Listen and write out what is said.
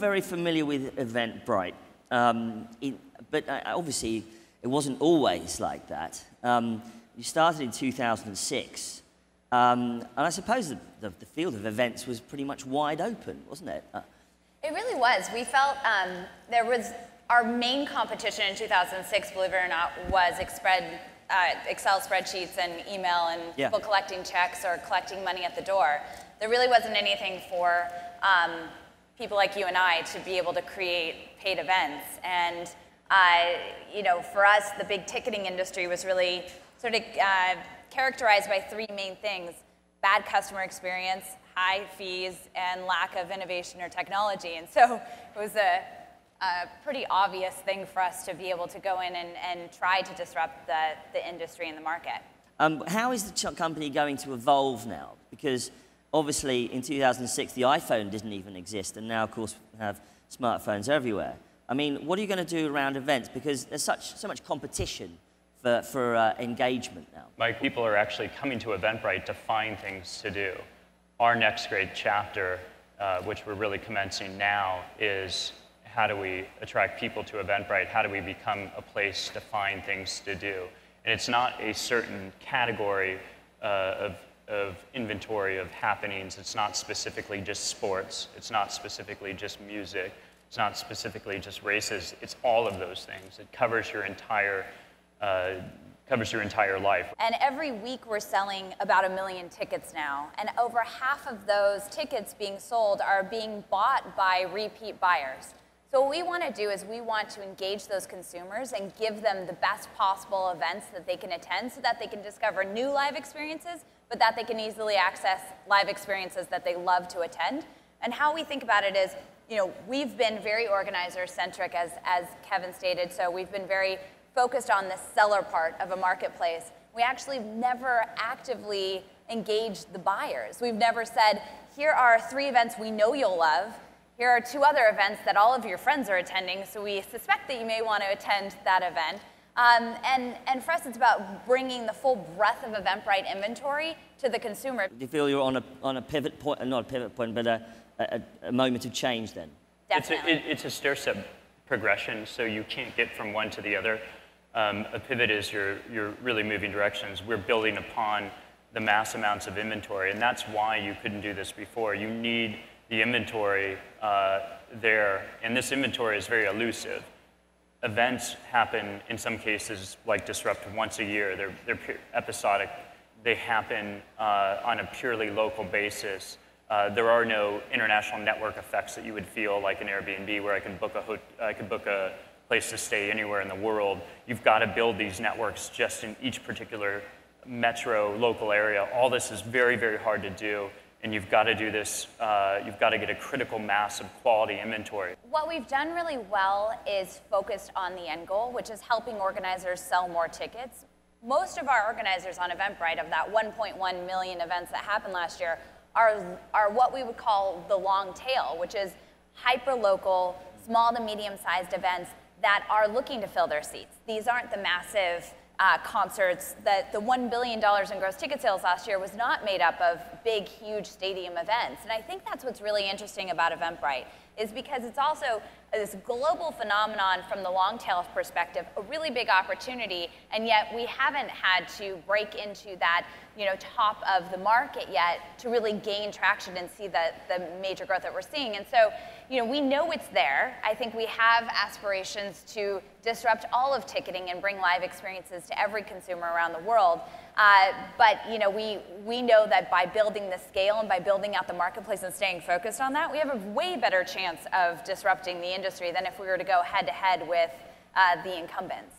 very familiar with EventBrite, but obviously it wasn't always like that. You started in 2006, and I suppose the field of events was pretty much wide open, wasn't it? It really was. We felt there was our main competition in 2006, believe it or not, was Excel spreadsheets and email and people collecting checks or collecting money at the door. There really wasn't anything for people like you and I to be able to create paid events. And you know, for us, the big ticketing industry was really sort of characterized by three main things: bad customer experience, high fees, and lack of innovation or technology. And so it was a pretty obvious thing for us to be able to go in and try to disrupt the industry and the market. How is the company going to evolve now? Because obviously in 2006 the iPhone didn't even exist, and now of course we have smartphones everywhere. I mean, what are you going to do around events? Because there's so much competition for engagement now. Mike, people are actually coming to EventBrite to find things to do. Our next great chapter, which we're really commencing now, is how do we attract people to EventBrite? How do we become a place to find things to do? And it's not a certain category of inventory of happenings. It's not specifically just sports. It's not specifically just music. It's not specifically just races. It's all of those things. It covers your entire life. And every week we're selling about 1 million tickets now. And over half of those tickets being sold are being bought by repeat buyers. So what we want to do is we want to engage those consumers and give them the best possible events that they can attend so that they can discover new live experiences, but that they can easily access live experiences that they love to attend. And how we think about it is, you know, we've been very organizer-centric, as Kevin stated, so we've been very focused on the seller part of a marketplace. We actually never actively engaged the buyers. We've never said, here are 3 events we know you'll love. Here are 2 other events that all of your friends are attending, so we suspect that you may want to attend that event. And for us, it's about bringing the full breadth of EventBrite inventory to the consumer. Do you feel you're on a pivot point, not a pivot point, but a moment of change then? Definitely. It's a stair-step progression, so you can't get from one to the other. A pivot is you're really moving directions. We're building upon the mass amounts of inventory, and that's why you couldn't do this before. You need the inventory there, and this inventory is very elusive. Events happen, in some cases, like Disrupt, once a year. They're episodic. They happen on a purely local basis. There are no international network effects that you would feel like an Airbnb, where I can book a place to stay anywhere in the world. You've got to build these networks just in each particular metro, local area. All this is very, very hard to do. And you've got to do this, you've got to get a critical mass of quality inventory. What we've done really well is focused on the end goal, which is helping organizers sell more tickets. Most of our organizers on EventBrite, of that 1.1 million events that happened last year, are what we would call the long tail, which is hyper-local, small to medium-sized events that are looking to fill their seats. These aren't the massive concerts. That the $1 billion in gross ticket sales last year was not made up of big, huge stadium events. And I think that's what's really interesting about EventBrite, is because it's also this global phenomenon from the long tail perspective, a really big opportunity, and yet we haven't had to break into that, you know, top of the market yet to really gain traction and see the major growth that we're seeing. And so, you know, we know it's there. I think we have aspirations to disrupt all of ticketing and bring live experiences to every consumer around the world. But you know, we know that by building the scale and by building out the marketplace and staying focused on that, we have a way better chance of disrupting the industry than if we were to go head-to-head with the incumbents.